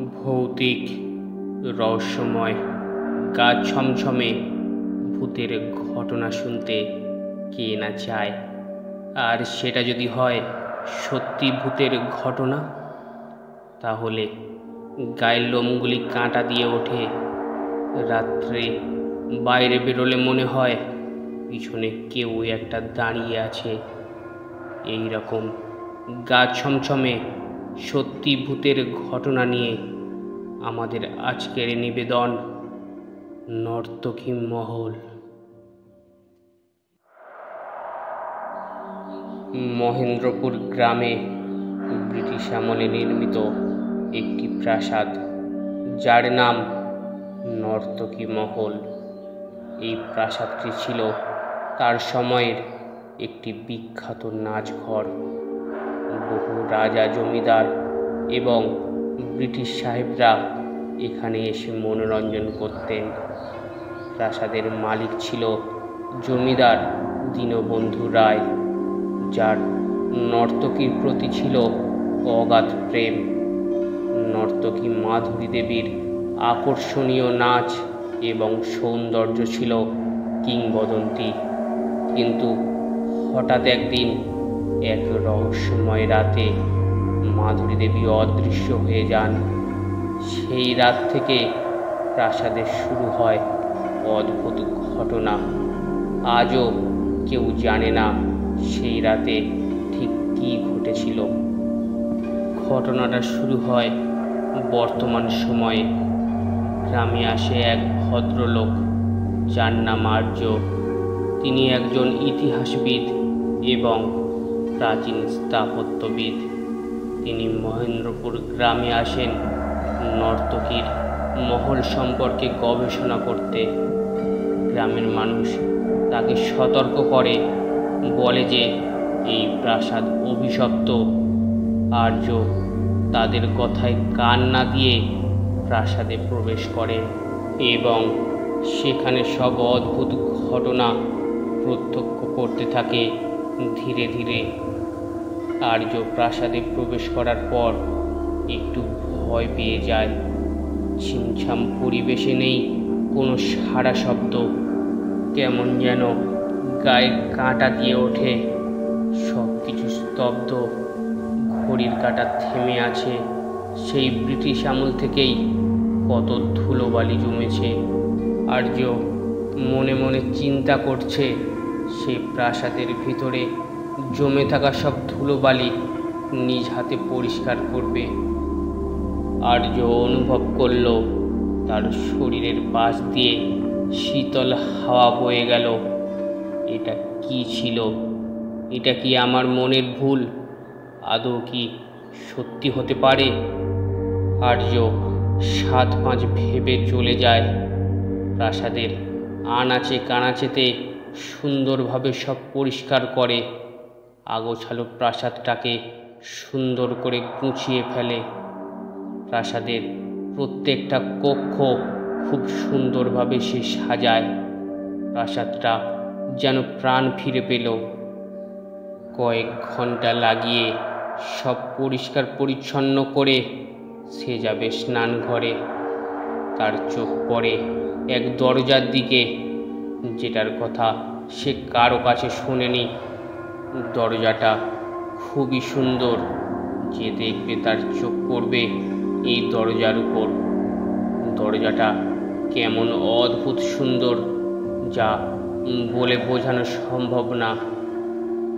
ভৌতিক, রহস্যময়, গা ছমছমে ভূতের ঘটনা শুনতে কে না চায়। আর সেটা যদি হয় সত্যি ভূতের ঘটনা, তাহলে গায়ের লোমগুলি কাঁটা দিয়ে ওঠে। রাত্রে বাইরে বেরোলে মনে হয় পিছনে কেউ একটা দাঁড়িয়ে আছে। এই রকম গা ছমছমে সত্যি ভূতের ঘটনা নিয়ে আমাদের আজকের নিবেদন নর্তকী মহল। মহেন্দ্রপুর গ্রামে ব্রিটিশ আমলে নির্মিত একটি প্রাসাদ, যার নাম নর্তকী মহল। এই প্রাসাদটি ছিল তার সময়ের একটি বিখ্যাত নাচঘর। বহু রাজা, জমিদার এবং ব্রিটিশ সাহেবরা এখানে এসে মনোরঞ্জন করতেন। প্রাসাদের মালিক ছিল জমিদার দীনবন্ধু রায়, যার নর্তকীর প্রতি ছিল অগাধ প্রেম। নর্তকী মাধুরী দেবীর আকর্ষণীয় নাচ এবং সৌন্দর্য ছিল কিংবদন্তি। কিন্তু হঠাৎ একদিন এক রহস্যময় রাতে মাধুরী দেবী অদৃশ্য হয়ে যান। সেই রাত থেকে প্রাসাদে শুরু হয় অদ্ভুত ঘটনা। আজও কেউ জানে না সেই রাতে ঠিক কী ঘটেছিল। ঘটনাটা শুরু হয় বর্তমান সময়ে। গ্রামে আসে এক ভদ্রলোক, যার নাম আর্য। তিনি একজন ইতিহাসবিদ এবং প্রাচীন স্থাপত্যবিদ। তিনি মহেন্দ্রপুর গ্রামে আসেন নর্তকীর মহল সম্পর্কে গবেষণা করতে। গ্রামের মানুষ তাকে সতর্ক করে, বলে যে এই প্রাসাদ অভিশপ্ত। আর্য তাদের কথায় কান না দিয়ে প্রাসাদে প্রবেশ করে এবং সেখানে সব অদ্ভুত ঘটনা প্রত্যক্ষ করতে থাকে। ধীরে ধীরে আর্য প্রাসাদে প্রবেশ করার পর একটু ভয় পেয়ে যায়। ছিমছাম পরিবেশে নেই কোনো সাড়া শব্দ। কেমন যেন গায়ে কাঁটা দিয়ে ওঠে। সব কিছু স্তব্ধ। ঘড়ির কাঁটা থেমে আছে। সেই ব্রিটিশ আমল থেকেই কত ধুলোবালি জমেছে। আর্য মনে মনে চিন্তা করছে সে প্রাসাদের ভিতরে জমে থাকা সব ধুলোবালি নিজ হাতে পরিষ্কার করবে। আর্য অনুভব করল তার শরীরের পাশ দিয়ে শীতল হাওয়া বয়ে গেল। এটা কি ছিল? এটা কি আমার মনের ভুল? আদৌ কি সত্যি হতে পারে? আর্য 7-5 ভেবে চলে যায়। প্রাসাদের আনাচে কানাচেতে সুন্দরভাবে সব পরিষ্কার করে। আগোছালো প্রাসাদটাকে সুন্দর করে গুছিয়ে ফেলে। প্রাসাদের প্রত্যেকটা কক্ষ খুব সুন্দরভাবে সে সাজায়। প্রাসাদটা যেন প্রাণ ফিরে পেল। কয়েক ঘন্টা লাগিয়ে সব পরিষ্কার পরিচ্ছন্ন করে সে যাবে স্নান ঘরে। তার চোখ পড়ে এক দরজার দিকে, যেটার কথা সে কারো কাছে শোনেনি। দরজাটা খুবই সুন্দর। যে দেখবে তার চোখ পড়বে এই দরজার উপর। দরজাটা কেমন অদ্ভুত সুন্দর, যা বলে বোঝানো সম্ভব না।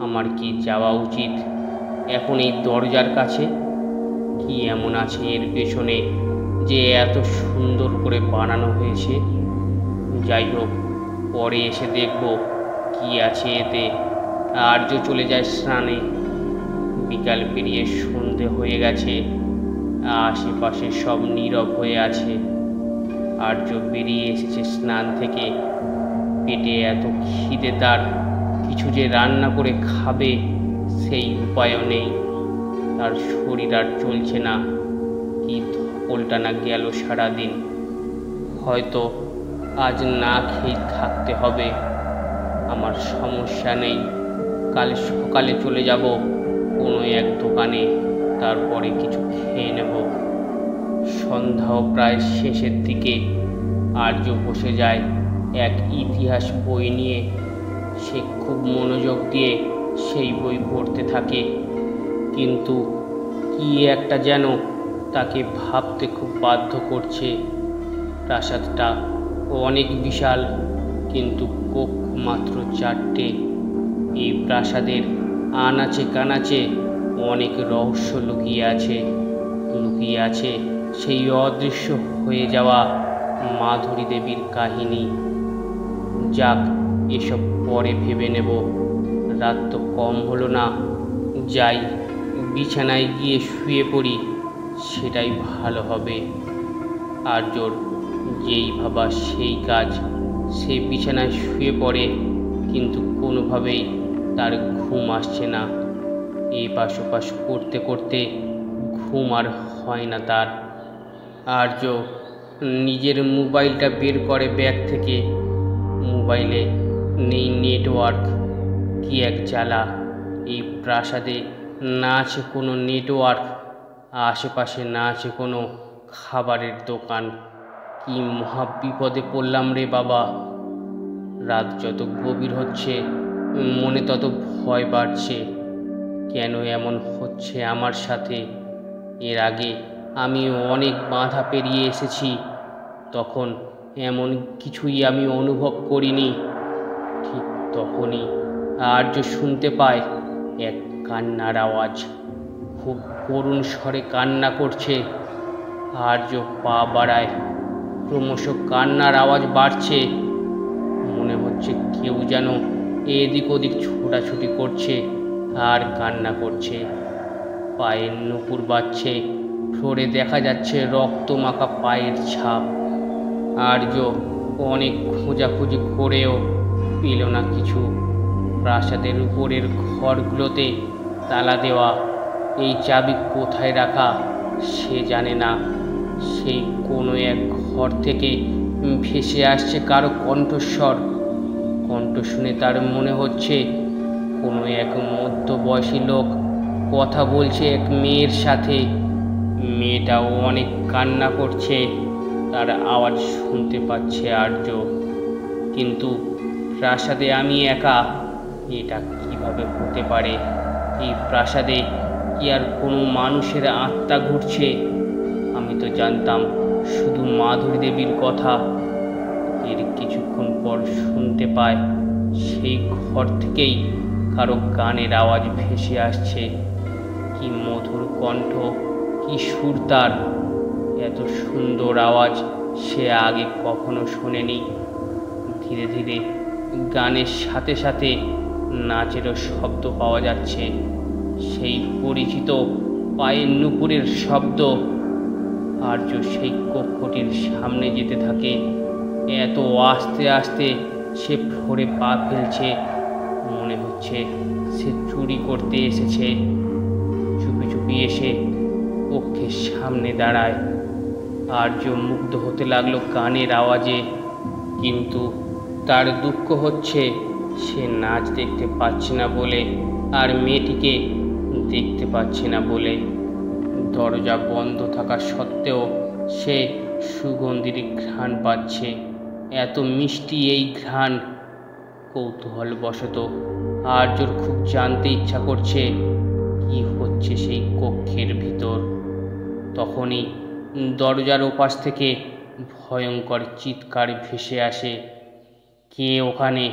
আমার কি যাওয়া উচিত এখন এই দরজার কাছে? কি এমন আছে এর পেছনে যে এত সুন্দর করে বানানো হয়েছে? যাই হোক, পরে এসে দেখব কি আছে এতে। আর্য চলে যায় স্নানে। বিকাল পেরিয়ে সন্ধে হয়ে গেছে। আশেপাশে সব নীরব হয়ে আছে। আর্য বেরিয়ে এসেছে স্নান থেকে। পেটে এত খিদে তার, কিছু যে রান্না করে খাবে সেই উপায়ও নেই। তার শরীর আর চলছে না। কি ধকলটা না গেল সারাদিন। হয়তো আজ না খেয়ে থাকতে হবে। আমার সমস্যা নেই, কাল সকালে চলে যাব কোনো এক দোকানে, তারপরে কিছু খেয়ে নেব। সন্ধ্যাও প্রায় শেষের দিকে। আর্য বসে যায় এক ইতিহাস বই নিয়ে। সে খুব মনোযোগ দিয়ে সেই বই পড়তে থাকে, কিন্তু কি একটা যেন তাকে ভাবতে খুব বাধ্য করছে। প্রাসাদটা অনেক বিশাল, কিন্তু কক্ষ মাত্র 4টে। এই প্রাসাদের আনাচে কানাচে অনেক রহস্য লুকিয়ে আছে সেই অদৃশ্য হয়ে যাওয়া মাধুরী দেবীর কাহিনী। যাক, এসব পরে ভেবে নেব। রাত তো কম হলো না, যাই বিছানায় গিয়ে শুয়ে পড়ি, সেটাই ভালো হবে। আর্যর যেই ভাবা সেই কাজ। সে বিছানায় শুয়ে পড়ে, কিন্তু কোনোভাবেই তার ঘুম আসছে না। এপাশ ওপাশ করতে করতে ঘুম আর হয় না তার। আর্য নিজের মোবাইলটা বের করে ব্যাগ থেকে। মোবাইলে নেই নেটওয়ার্ক। কি এক জ্বালা! এই প্রাসাদে না আছে কোনো নেটওয়ার্ক, আশেপাশে না আছে কোনো খাবারের দোকান। কি মহা বিপদে পড়লাম রে বাবা! রাত যত গভীর হচ্ছে মনে তত ভয় বাড়ছে। কেন এমন হচ্ছে আমার সাথে? এর আগে আমি অনেক বাধা পেরিয়ে এসেছি, তখন এমন কিছুই আমি অনুভব করিনি। ঠিক তখনই আর্য শুনতে পায় এক কান্নার আওয়াজ। খুব করুণ স্বরে কান্না করছে। আর্য পা বাড়ায়। ক্রমশ কান্নার আওয়াজ বাড়ছে। মনে হচ্ছে কেউ যেন এদিক ওদিক ছোটাছুটি করছে আর কান্না করছে। পায়ের নুপুর বাজছে। ফ্লোরে দেখা যাচ্ছে রক্ত মাখা পায়ের ছাপ। আর্য অনেক খোঁজাখুঁজি করেও পেল না কিছু। প্রাসাদের উপরের ঘরগুলোতে তালা দেওয়া। এই চাবি কোথায় রাখা সে জানে না। সেই কোনো এক ঘর থেকে ভেসে আসছে কারো কণ্ঠস্বর। কণ্ঠ শুনে তার মনে হচ্ছে কোনো এক মধ্যবয়সী লোক কথা বলছে এক মেয়ের সাথে। মেয়েটাও অনেক কান্না করছে। তার আওয়াজ শুনতে পাচ্ছে আর্য। কিন্তু প্রাসাদে আমি একা। এটা কিভাবে হতে পারে? এই প্রাসাদে কি আর কোনো মানুষের আত্মা ঘুরছে? আমি তো জানতাম শুধু মাধুরী দেবীর কথা। এর কিছুক্ষণ পর শুনতে পায় সেই ঘর থেকেই কারো গানের আওয়াজ ভেসে আসছে। কি মধুর কণ্ঠ, কি সুর তার! এত সুন্দর আওয়াজ সে আগে কখনো শোনেনি। ধীরে ধীরে গানের সাথে সাথে নাচেরও শব্দ পাওয়া যাচ্ছে। সেই পরিচিত পায়ের নুপুরের শব্দ। আর্য সেই কক্ষটির সামনে যেতে থাকে। এত আস্তে আস্তে সে ফ্লোরে পা ফেলছে। মনে হচ্ছে সে চুরি করতে এসেছে। চুপি চুপি এসে কক্ষের সামনে দাঁড়ায়। আর্য মুগ্ধ হতে লাগলো গানের আওয়াজে, কিন্তু তার দুঃখ হচ্ছে সে নাচ দেখতে পাচ্ছে না বলে, আর মেয়েটিকে দেখতে পাচ্ছে না বলে। দরজা বন্ধ থাকা সত্ত্বেও সে সুগন্ধির ঘ্রাণ পাচ্ছে। এত মিষ্টি এই ঘ্রাণ! কৌতূহলবশত আর্যর খুব জানতে ইচ্ছা করছে কি হচ্ছে সেই কক্ষের ভিতর। তখনই দরজার ওপাশ থেকে ভয়ঙ্কর চিৎকার ভেসে আসে। কে ওখানে?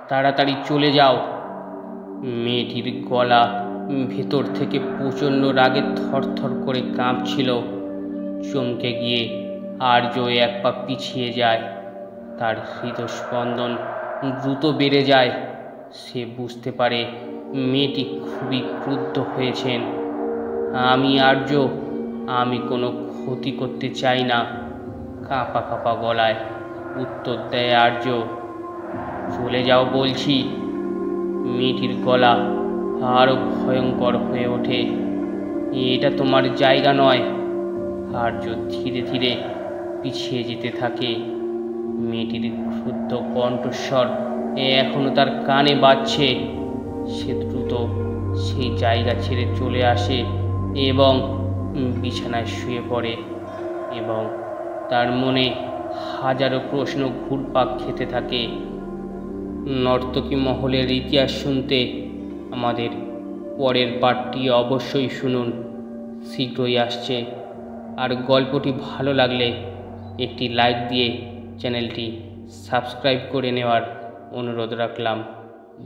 তাড়াতাড়ি চলে যাও! মেয়েটির গলা ভেতর থেকে প্রচণ্ড রাগে থরথর করে কাঁপছিল। চমকে গিয়ে আর্য এক পা পিছিয়ে যায়। তার হৃদস্পন্দন দ্রুত বেড়ে যায়। সে বুঝতে পারে মেয়েটি খুবই ক্রুদ্ধ হয়েছেন। আমি আর্য, আমি কোনো ক্ষতি করতে চাই না, কাঁপা কাঁপা গলায় উত্তর দেয় আর্য। চলে যাও বলছি। মেয়েটির গলা আরও ভয়ঙ্কর হয়ে ওঠে। এটা তোমার জায়গা নয়। আর্য ধীরে ধীরে পিছিয়ে যেতে থাকে। মেয়েটির ক্ষুদ্র কণ্ঠস্বর এখনো তার কানে বাজছে। সে দ্রুত সেই জায়গা ছেড়ে চলে আসে এবং বিছানায় শুয়ে পড়ে। এবং তার মনে হাজারো প্রশ্ন ঘুরপাক খেতে থাকে। নর্তকী মহলের ইতিহাস শুনতে আমাদের পরের পার্টটি অবশ্যই শুনুন, শীঘ্রই আসছে। আর গল্পটি ভালো লাগলে একটি লাইক দিয়ে চ্যানেলটি সাবস্ক্রাইব করে নেওয়ার অনুরোধ রাখলাম।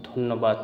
ধন্যবাদ।